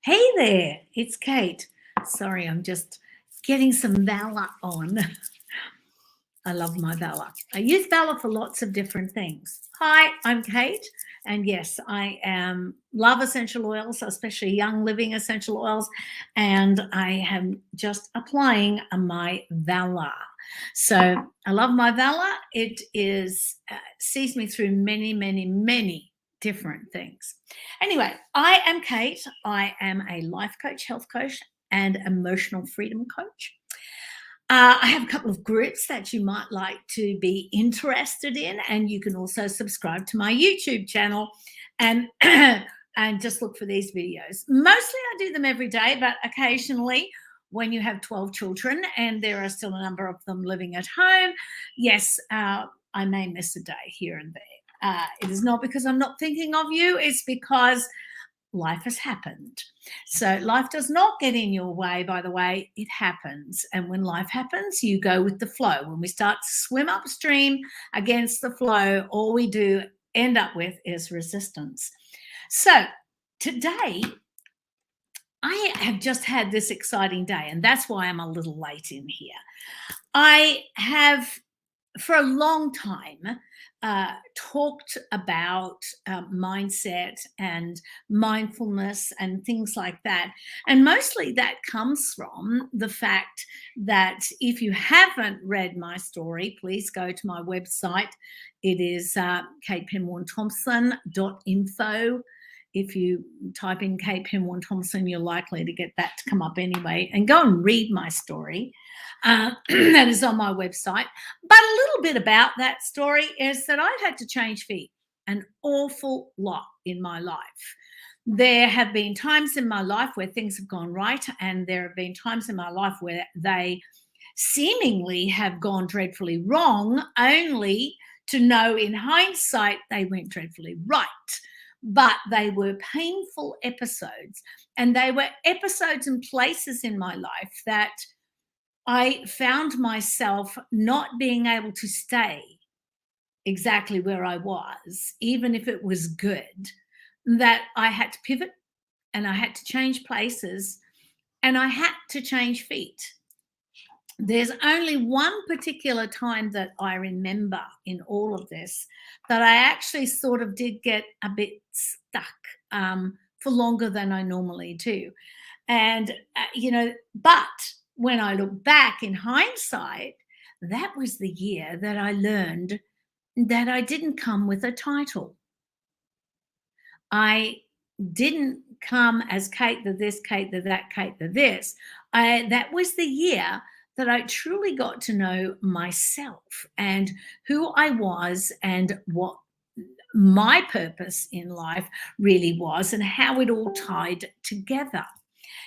Hey there, it's Kate. Sorry, I'm just getting some Valor on. I love my Valor. I use Valor for lots of different things. Hi, I'm Kate, and yes, I love essential oils, especially Young Living essential oils, and I am just applying my Valor. So I love my Valor. It is sees me through many, many, many different things. Anyway, I am Kate. I am a life coach, health coach, and emotional freedom coach. I have a couple of groups that you might like to be interested in, and you can also subscribe to my YouTube channel and and just look for these videos. Mostly, I do them every day, but occasionally, when you have 12 children and there are still a number of them living at home, yes, I may miss a day here and there. It is not because I'm not thinking of you; it's because life has happened. So life does not get in your way, by the way, it happens. And when life happens, you go with the flow. When we start to swim upstream against the flow, all we do end up with is resistance. So today, I have just had this exciting day, and that's why I'm a little late in here. I have for a long time talked about mindset and mindfulness and things like that. And mostly that comes from the fact that if you haven't read my story, please go to my website. It is katepenwornthompson.info. If you type in Kate Penworn Thompson, you're likely to get that to come up anyway. And go and read my story. That is on my website. But a little bit about that story is that I've had to change feet an awful lot in my life. There have been times in my life where things have gone right, and there have been times in my life where they seemingly have gone dreadfully wrong, only to know in hindsight they went dreadfully right. But they were painful episodes, and they were episodes and places in my life that I found myself not being able to stay exactly where I was, even if it was good, that I had to pivot and I had to change places and I had to change feet. There's only one particular time that I remember in all of this that I actually sort of did get a bit stuck for longer than I normally do. And, but when I look back in hindsight, that was the year that I learned that I didn't come with a title. I didn't come as Kate the this, Kate the that, Kate the this. That was the year that I truly got to know myself and who I was and what my purpose in life really was and how it all tied together.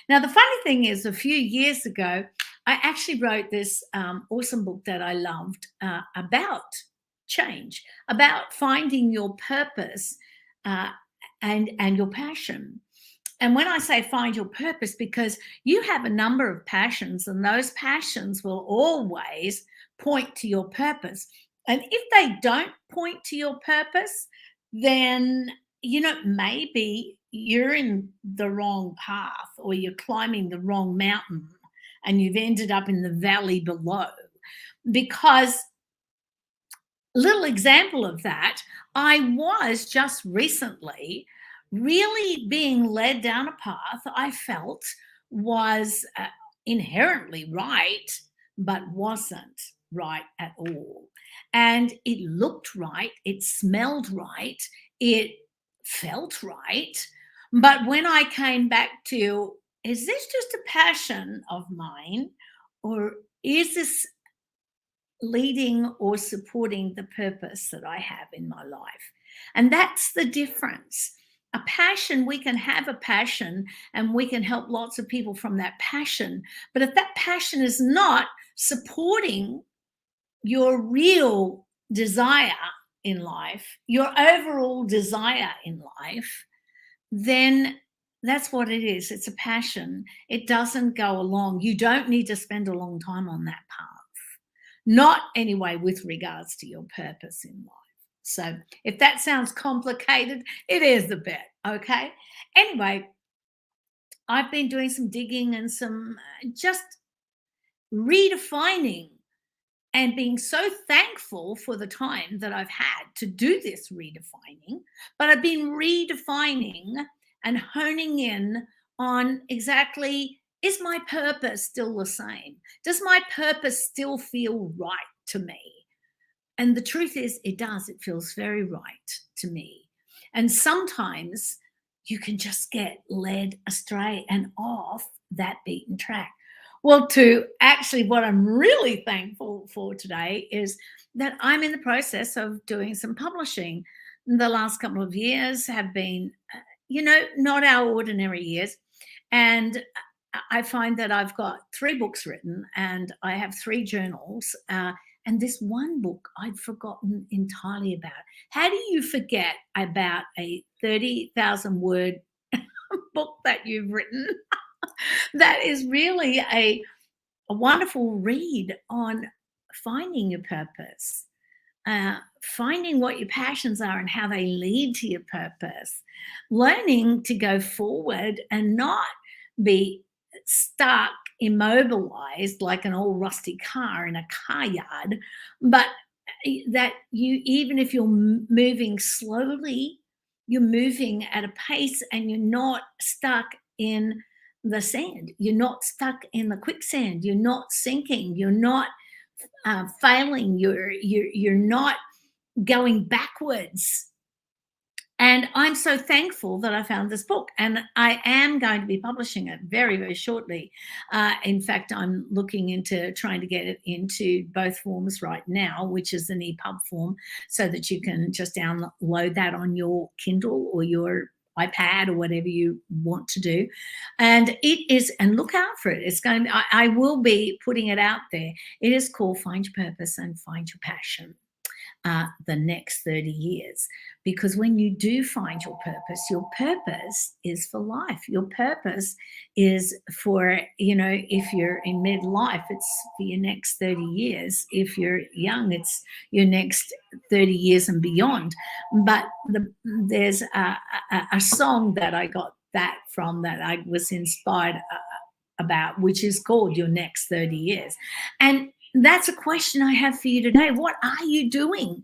Now, the funny thing is, a few years ago, I actually wrote this awesome book that I loved about change, about finding your purpose uh, and your passion. And when I say find your purpose, because you have a number of passions, and those passions will always point to your purpose. And if they don't point to your purpose, then, maybe you're in the wrong path or you're climbing the wrong mountain and you've ended up in the valley below. Because, little example of that, I was just recently really being led down a path I felt was inherently right, but wasn't right at all. And it looked right, it smelled right, it felt right. But when I came back to, is this just a passion of mine, or is this leading or supporting the purpose that I have in my life? And that's the difference. A passion, we can have a passion and we can help lots of people from that passion. But if that passion is not supporting your real desire in life, your overall desire in life, then that's what it is. It's a passion. It doesn't go along. You don't need to spend a long time on that path. Not anyway with regards to your purpose in life. So if that sounds complicated, it is a bit, okay? Anyway, I've been doing some digging and some just redefining and being so thankful for the time that I've had to do this redefining. But I've been redefining and honing in on exactly, is my purpose still the same? Does my purpose still feel right to me? And the truth is, it does. It feels very right to me. And sometimes you can just get led astray and off that beaten track. Well, to actually, what I'm really thankful for today is that I'm in the process of doing some publishing. The last couple of years have been, not our ordinary years. And I find that I've got 3 books written and I have 3 journals. And this one book I'd forgotten entirely about. How do you forget about a 30,000 word book that you've written? That is really a wonderful read on finding your purpose, finding what your passions are and how they lead to your purpose, learning to go forward and not be stuck, immobilized like an old rusty car in a car yard, but that you, even if you're moving slowly, you're moving at a pace and you're not stuck in the sand. You're not stuck in the quicksand. You're not sinking. You're not failing. You're not going backwards. And I'm so thankful that I found this book, and I am going to be publishing it very, very shortly. In fact, I'm looking into trying to get it into both forms right now, which is an EPUB form, so that you can just download that on your Kindle or your iPad or whatever you want to do. And it is, and look out for it. It's going. I will be putting it out there. It is called Find Your Purpose and Find Your Passion. The next 30 years. Because when you do find your purpose is for life. Your purpose is for, if you're in midlife, it's for your next 30 years. If you're young, it's your next 30 years and beyond. But there's a song that I got that from, that I was inspired about, which is called Your Next 30 Years. And that's a question I have for you today. What are you doing?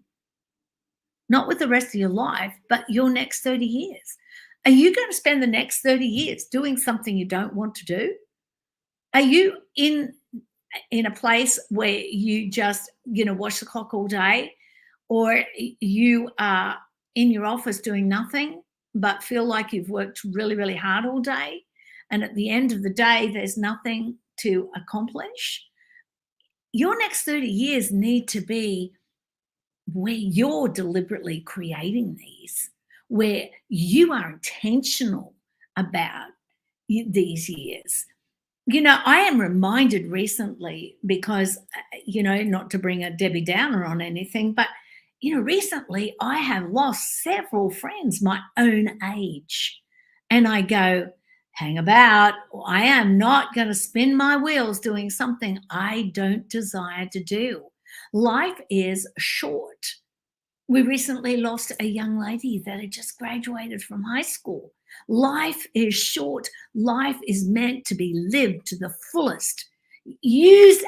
Not with the rest of your life, but your next 30 years. Are you going to spend the next 30 years doing something you don't want to do? Are you in a place where you just, watch the clock all day, or you are in your office doing nothing but feel like you've worked really, really hard all day, and at the end of the day, there's nothing to accomplish? Your next 30 years need to be where you're deliberately creating these, where you are intentional about these years. I am reminded recently, because, not to bring a Debbie Downer on anything, but, recently I have lost several friends my own age. And I go, hang about. I am not going to spin my wheels doing something I don't desire to do. Life is short. We recently lost a young lady that had just graduated from high school. Life is short. Life is meant to be lived to the fullest. Use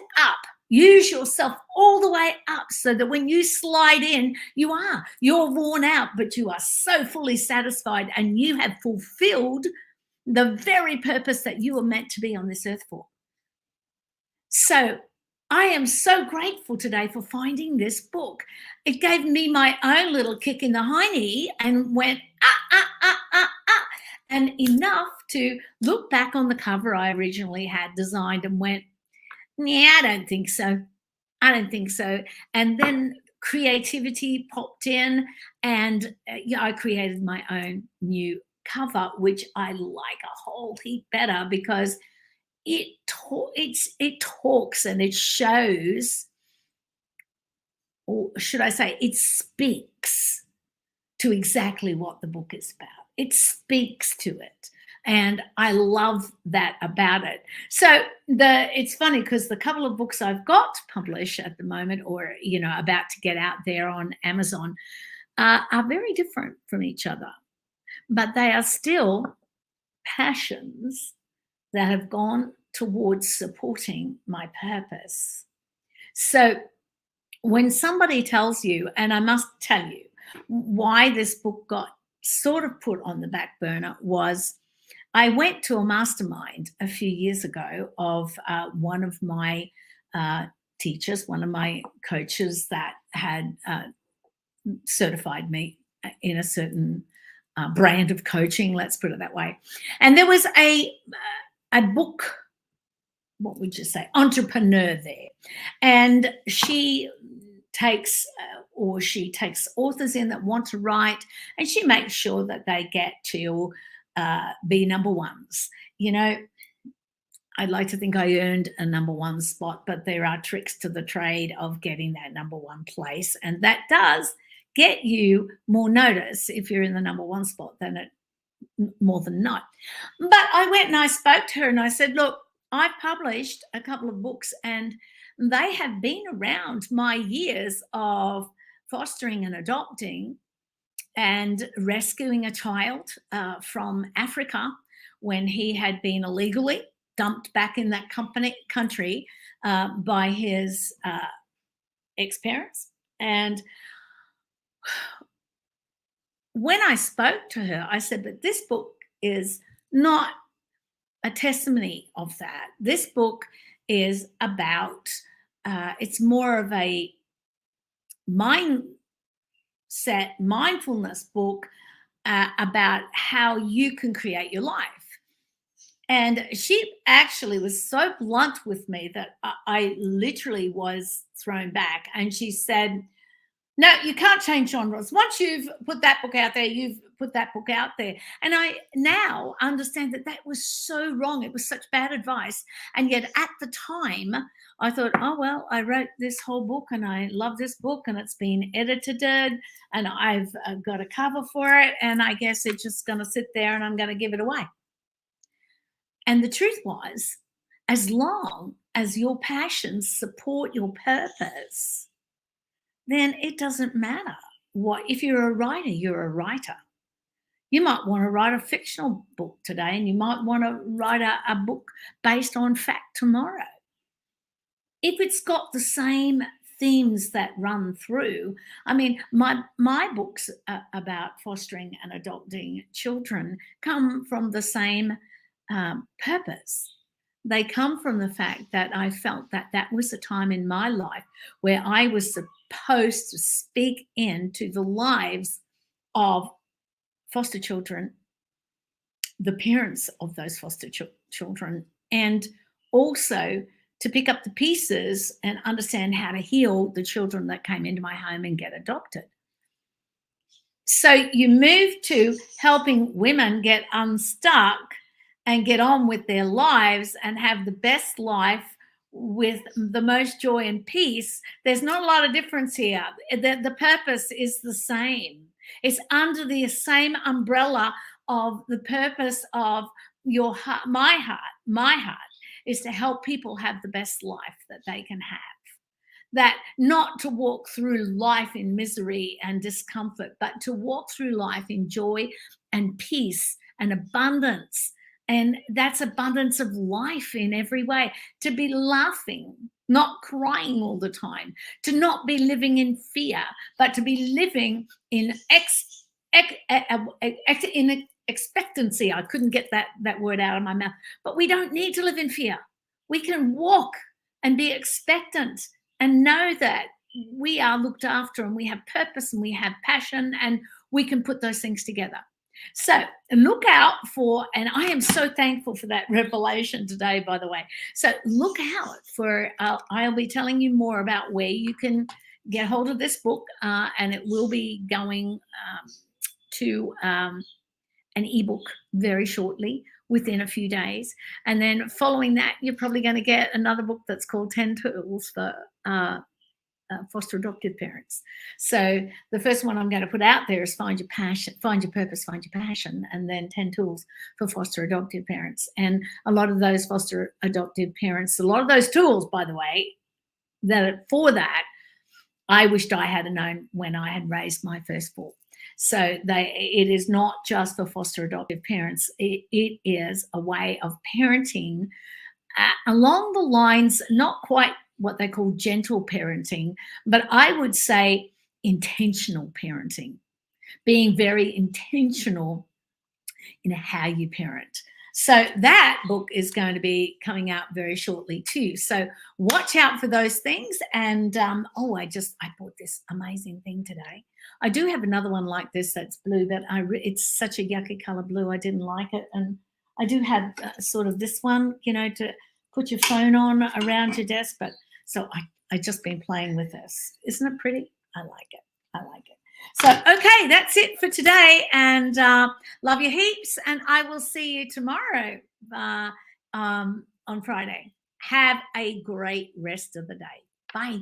yourself all the way up, so that when you slide in, you're worn out, but you are so fully satisfied and you have fulfilled the very purpose that you were meant to be on this earth for. So I am so grateful today for finding this book. It gave me my own little kick in the hiney and went, and enough to look back on the cover I originally had designed and went, yeah, I don't think so. And then creativity popped in, and I created my own new cover, which I like a whole heap better, because it talks and it shows, or should I say, it speaks to exactly what the book is about. It speaks to it. And I love that about it. So it's funny, because the couple of books I've got to publish at the moment, or, about to get out there on Amazon, are very different from each other. But they are still passions that have gone towards supporting my purpose. So when somebody tells you, and I must tell you why this book got sort of put on the back burner, was I went to a mastermind a few years ago of one of my teachers, one of my coaches that had certified me in a certain brand of coaching, let's put it that way. And there was a book, what would you say, entrepreneur there. And she takes authors in that want to write, and she makes sure that they get to be number ones. You know, I'd like to think I earned a number one spot, but there are tricks to the trade of getting that number one place. And that does get you more notice if you're in the number one spot than it more than not. But I went and I spoke to her and I said, look, I've published a couple of books and they have been around my years of fostering and adopting and rescuing a child from Africa when he had been illegally dumped back in that country by his ex-parents. And when I spoke to her, I said, but this book is not a testimony of that. This book is about, it's more of a mindset, mindfulness book about how you can create your life. And she actually was so blunt with me that I literally was thrown back. And she said, no, you can't change genres. Once you've put that book out there, you've put that book out there. And I now understand that that was so wrong. It was such bad advice. And yet at the time, I thought, oh, well, I wrote this whole book and I love this book and it's been edited and I've got a cover for it. And I guess it's just going to sit there and I'm going to give it away. And the truth was, as long as your passions support your purpose, then it doesn't matter what. If you're a writer, you're a writer. You might want to write a fictional book today and you might want to write a book based on fact tomorrow. If it's got the same themes that run through, I mean, my books about fostering and adopting children come from the same purpose. They come from the fact that I felt that that was a time in my life where I was supposed to speak into the lives of foster children, the parents of those foster children, and also to pick up the pieces and understand how to heal the children that came into my home and get adopted. So you move to helping women get unstuck and get on with their lives and have the best life with the most joy and peace. There's not a lot of difference here. The purpose is the same. It's under the same umbrella of the purpose of your heart. My heart is to help people have the best life that they can have. That not to walk through life in misery and discomfort, but to walk through life in joy and peace and abundance. And that's abundance of life in every way. To be laughing, not crying all the time. To not be living in fear, but to be living in expectancy. I couldn't get that word out of my mouth. But we don't need to live in fear. We can walk and be expectant and know that we are looked after and we have purpose and we have passion and we can put those things together. So look out for, and I am so thankful for that revelation today, by the way. So look out for, I'll be telling you more about where you can get hold of this book, and it will be going to an ebook very shortly, within a few days. And then following that, you're probably going to get another book that's called 10 Tools for foster adoptive parents. So the first one I'm going to put out there is find your passion, find your purpose, find your passion, and then 10 tools for foster adoptive parents. And a lot of those foster adoptive parents, a lot of those tools, by the way, that for that, I wished I had known when I had raised my first four. So it is not just for foster adoptive parents. It is a way of parenting along the lines, not quite what they call gentle parenting, but I would say intentional parenting, being very intentional in how you parent. So that book is going to be coming out very shortly too. So watch out for those things. And I bought this amazing thing today. I do have another one like this that's blue that it's such a yucky color blue. I didn't like it, and I do have sort of this one, to put your phone on around your desk. But so I just been playing with this. Isn't it pretty? I like it. I like it. So, okay, that's it for today. And love you heaps. And I will see you tomorrow on Friday. Have a great rest of the day. Bye.